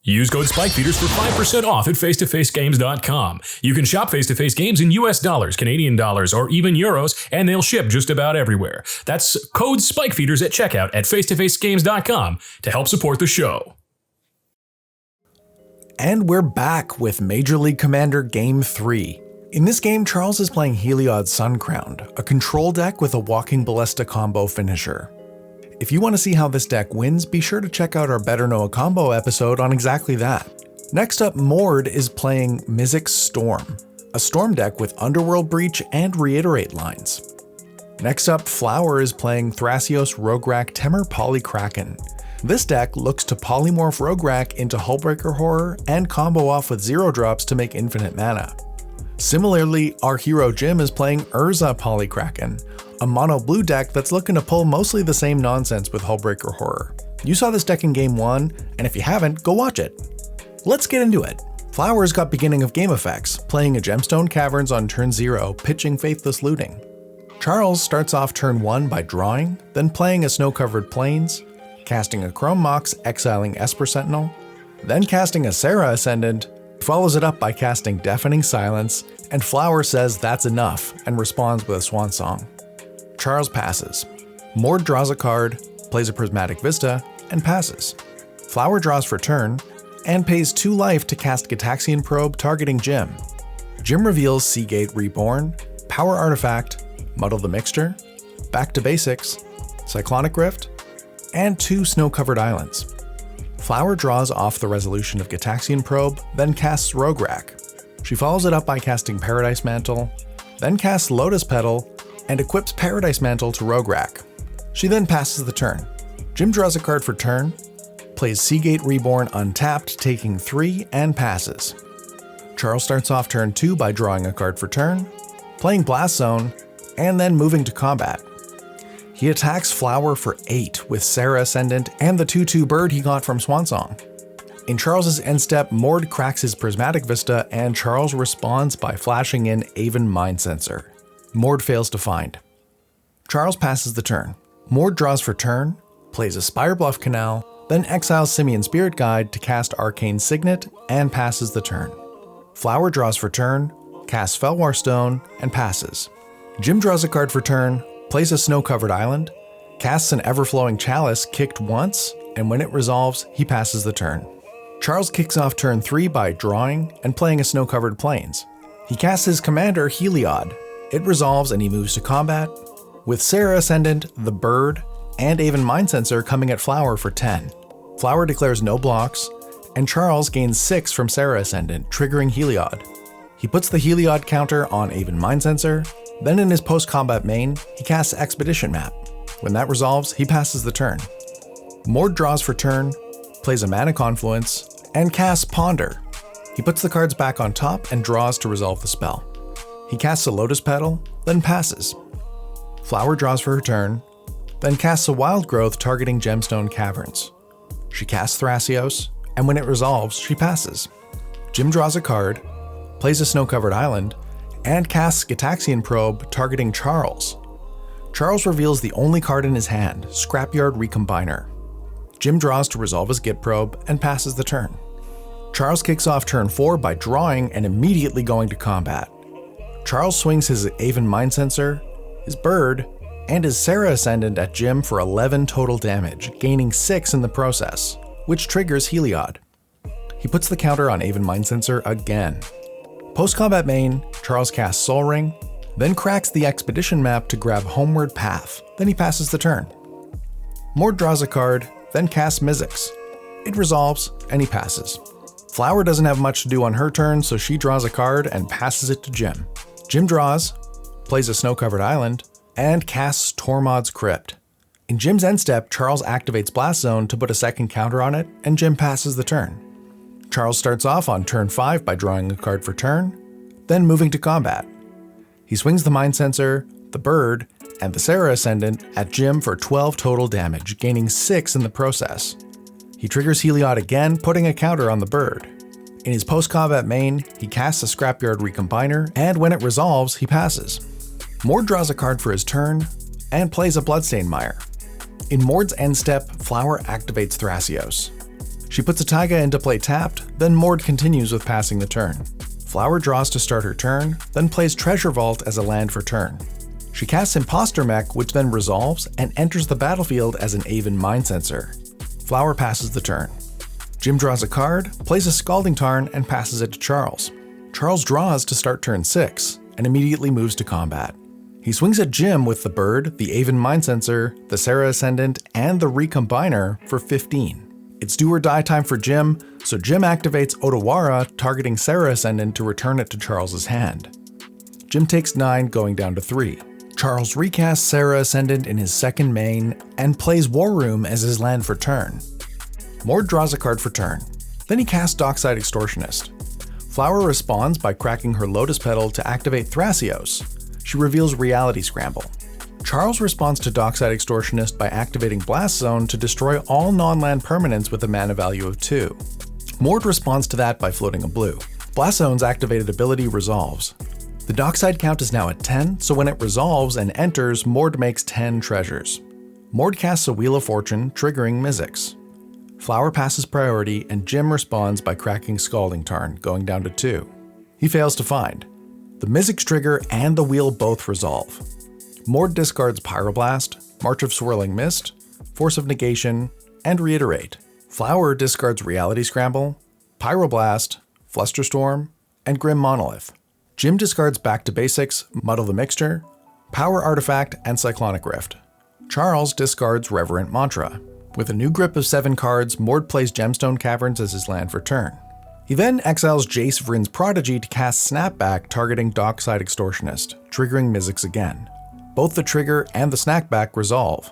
Use code SPIKEFEEDERS for 5% off at face-to-facegames.com. You can shop face-to-face games in US dollars, Canadian dollars, or even euros, and they'll ship just about everywhere. That's code SPIKEFEEDERS at checkout at face-to-facegames.com to help support the show. And we're back with Major League Commander Game 3. In this game, Charles is playing Heliod Suncrowned, a control deck with a Walking Ballista combo finisher. If you want to see how this deck wins, be sure to check out our Better Know a Combo episode on exactly that. Next up, Mord is playing Mizzix Storm, a storm deck with Underworld Breach and Reiterate lines. Next up, Flower is playing Thrasios Rograkh Temur Polykraken. This deck looks to polymorph Rograkh into Hullbreaker Horror and combo off with 0-drops to make infinite mana. Similarly, our hero Jim is playing Urza Polykraken, a mono blue deck that's looking to pull mostly the same nonsense with Hullbreaker Horror. You saw this deck in Game 1, and if you haven't, go watch it. Let's get into it. Flower's got beginning of game effects, playing a Gemstone Caverns on turn 0, pitching Faithless Looting. Charles starts off turn 1 by drawing, then playing a Snow-Covered Plains, casting a Chrome Mox, exiling Esper Sentinel, then casting a Serra Ascendant, follows it up by casting Deafening Silence, and Flower says that's enough and responds with a Swan Song. Charles passes. Mord draws a card, plays a Prismatic Vista, and passes. Flower draws for turn, and pays 2 life to cast Gitaxian Probe targeting Jim. Jim reveals Seagate Reborn, Power Artifact, Muddle the Mixture, Back to Basics, Cyclonic Rift, and 2 Snow-Covered Islands. Flower draws off the resolution of Gitaxian Probe, then casts Rograkh. She follows it up by casting Paradise Mantle, then casts Lotus Petal, and equips Paradise Mantle to Rograkh. She then passes the turn. Jim draws a card for turn, plays Seagate Reborn untapped, taking 3, and passes. Charles starts off turn 2 by drawing a card for turn, playing Blast Zone, and then moving to combat. He attacks Flower for 8 with Serra Ascendant and the 2/2 bird he got from Swansong. In Charles's end step, Mord cracks his Prismatic Vista, and Charles responds by flashing in Aven Mind Sensor. Mord fails to find. Charles passes the turn. Mord draws for turn, plays a Spire Bluff Canal, then exiles Simian Spirit Guide to cast Arcane Signet, and passes the turn. Flower draws for turn, casts Felwar Stone, and passes. Jim draws a card for turn, plays a Snow-Covered Island, casts an Everflowing Chalice kicked once, and when it resolves, he passes the turn. Charles kicks off turn 3 by drawing and playing a Snow-Covered Plains. He casts his commander Heliod. It resolves and he moves to combat, with Serra Ascendant, the Bird, and Aven Mind Sensor coming at Flower for 10. Flower declares no blocks, and Charles gains 6 from Serra Ascendant, triggering Heliod. He puts the Heliod counter on Aven Mind Sensor, then in his post-combat main, he casts Expedition Map. When that resolves, he passes the turn. Mord draws for turn, plays a Mana Confluence, and casts Ponder. He puts the cards back on top and draws to resolve the spell. He casts a Lotus Petal, then passes. Flower draws for her turn, then casts a Wild Growth targeting Gemstone Caverns. She casts Thrasios, and when it resolves, she passes. Jim draws a card, plays a Snow-Covered Island, and casts Gitaxian Probe targeting Charles. Charles reveals the only card in his hand, Scrapyard Recombiner. Jim draws to resolve his Git Probe and passes the turn. Charles kicks off turn 4 by drawing and immediately going to combat. Charles swings his Aven Mind Sensor, his Bird, and his Serra Ascendant at Jim for 11 total damage, gaining 6 in the process, which triggers Heliod. He puts the counter on Aven Mind Sensor again. Post-combat main, Charles casts Soul Ring, then cracks the Expedition Map to grab Homeward Path, then he passes the turn. Mord draws a card, then casts Mizzix. It resolves, and he passes. Flower doesn't have much to do on her turn, so she draws a card and passes it to Jim. Jim draws, plays a Snow-Covered Island, and casts Tormod's Crypt. In Jim's end step, Charles activates Blast Zone to put a second counter on it, and Jim passes the turn. Charles starts off on turn 5 by drawing a card for turn, then moving to combat. He swings the Mind Sensor, the Bird, and the Serra Ascendant at Jim for 12 total damage, gaining 6 in the process. He triggers Heliod again, putting a counter on the Bird. In his post-combat main, he casts a Scrapyard Recombiner, and when it resolves, he passes. Mord draws a card for his turn, and plays a Bloodstained Mire. In Mord's end step, Flower activates Thrasios. She puts a taiga into play tapped, then Mord continues with passing the turn. Flower draws to start her turn, then plays Treasure Vault as a land for turn. She casts Imposter Mech, which then resolves and enters the battlefield as an Aven Mind Sensor. Flower passes the turn. Jim draws a card, plays a Scalding Tarn, and passes it to Charles. Charles draws to start turn 6, and immediately moves to combat. He swings at Jim with the Bird, the Aven Mind Sensor, the Serra Ascendant, and the Recombiner for 15. It's do or die time for Jim, so Jim activates Otawara, targeting Serra Ascendant to return it to Charles's hand. Jim takes 9, going down to 3. Charles recasts Serra Ascendant in his second main and plays War Room as his land for turn. Mord draws a card for turn. Then he casts Dockside Extortionist. Flower responds by cracking her Lotus Petal to activate Thrasios. She reveals Reality Scramble. Charles responds to Dockside Extortionist by activating Blast Zone to destroy all non-land permanents with a mana value of 2. Mord responds to that by floating a blue. Blast Zone's activated ability resolves. The Dockside count is now at 10, so when it resolves and enters, Mord makes 10 treasures. Mord casts a Wheel of Fortune, triggering Mizzix. Flower passes priority, and Jim responds by cracking Scalding Tarn, going down to 2. He fails to find. The Mizzix trigger and the wheel both resolve. Mord discards Pyroblast, March of Swirling Mist, Force of Negation, and Reiterate. Flower discards Reality Scramble, Pyroblast, Flusterstorm, and Grim Monolith. Jim discards Back to Basics, Muddle the Mixture, Power Artifact, and Cyclonic Rift. Charles discards Reverent Mantra. With a new grip of 7 cards, Mord plays Gemstone Caverns as his land for turn. He then exiles Jace Vryn's Prodigy to cast Snapback, targeting Dockside Extortionist, triggering Mizzix again. Both the trigger and the Snackback resolve.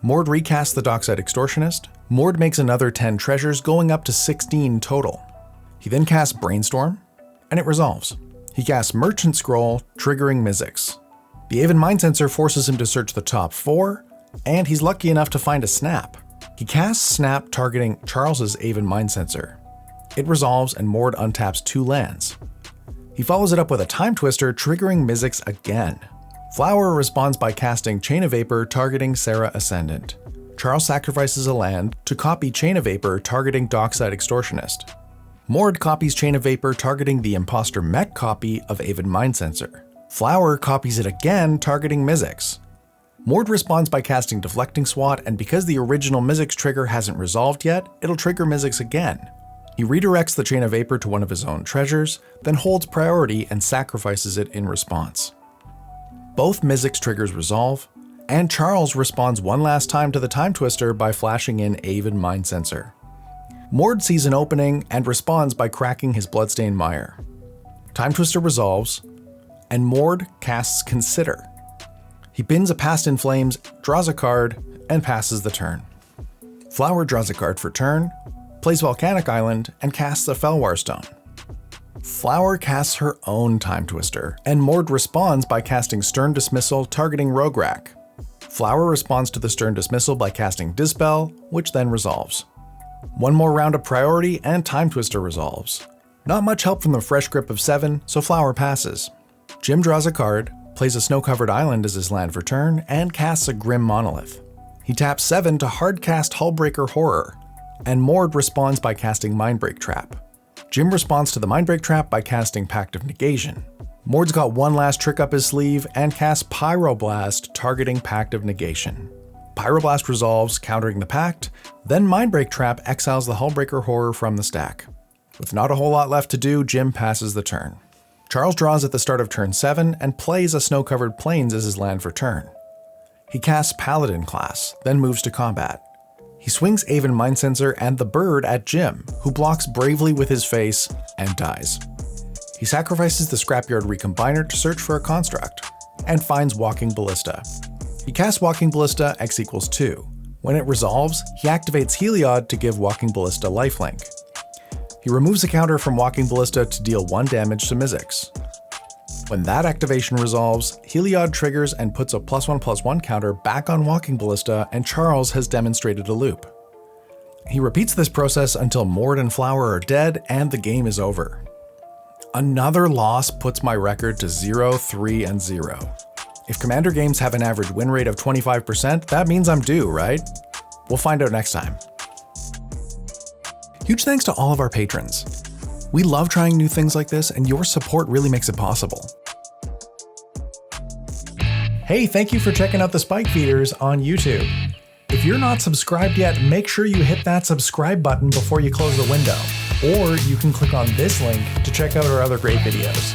Mord recasts the Dockside Extortionist. Mord makes another 10 treasures, going up to 16 total. He then casts Brainstorm, and it resolves. He casts Merchant Scroll, triggering Mizzix. The Aven Mind Sensor forces him to search the top 4, and he's lucky enough to find a Snap. He casts Snap, targeting Charles's Aven Mind Sensor. It resolves and Mord untaps 2 lands. He follows it up with a Time Twister, triggering Mizzix again. Flower responds by casting Chain of Vapor, targeting Serra Ascendant. Charles sacrifices a land to copy Chain of Vapor, targeting Dockside Extortionist. Mord copies Chain of Vapor, targeting the Imposter Mech copy of Aven Mind Sensor. Flower copies it again, targeting Mizzix. Mord responds by casting Deflecting Swat, and because the original Mizzix trigger hasn't resolved yet, it'll trigger Mizzix again. He redirects the Chain of Vapor to one of his own treasures, then holds priority and sacrifices it in response. Both Mizzix triggers resolve, and Charles responds one last time to the Time Twister by flashing in Aven Mind Sensor. Mord sees an opening and responds by cracking his Bloodstained Mire. Time Twister resolves, and Mord casts Consider. He bins a Past in Flames, draws a card, and passes the turn. Flower draws a card for turn, plays Volcanic Island, and casts a Felwar Stone. Flower casts her own Time Twister, and Mord responds by casting Stern Dismissal, targeting Rograkh. Flower responds to the Stern Dismissal by casting Dispel, which then resolves. One more round of priority, and Time Twister resolves. Not much help from the fresh grip of 7, so Flower passes. Jim draws a card, plays a Snow-Covered Island as his land for turn, and casts a Grim Monolith. He taps 7 to hardcast Hullbreaker Horror, and Mord responds by casting Mindbreak Trap. Jim responds to the Mindbreak Trap by casting Pact of Negation. Mord's got one last trick up his sleeve and casts Pyroblast, targeting Pact of Negation. Pyroblast resolves, countering the Pact, then Mindbreak Trap exiles the Hullbreaker Horror from the stack. With not a whole lot left to do, Jim passes the turn. Charles draws at the start of turn 7 and plays a Snow-Covered Plains as his land for turn. He casts Paladin class, then moves to combat. He swings Aven Mind Sensor and the Bird at Jim, who blocks bravely with his face and dies. He sacrifices the Scrapyard Recombiner to search for a construct, and finds Walking Ballista. He casts Walking Ballista, X equals 2. When it resolves, he activates Heliod to give Walking Ballista lifelink. He removes a counter from Walking Ballista to deal 1 damage to Mizzix. When that activation resolves, Heliod triggers and puts a +1/+1 counter back on Walking Ballista, and Charles has demonstrated a loop. He repeats this process until Mord and Flower are dead and the game is over. Another loss puts my record to 0-3-0. If Commander games have an average win rate of 25%, that means I'm due, right? We'll find out next time. Huge thanks to all of our patrons. We love trying new things like this, and your support really makes it possible. Hey, thank you for checking out the Spike Feeders on YouTube. If you're not subscribed yet, make sure you hit that subscribe button before you close the window, or you can click on this link to check out our other great videos.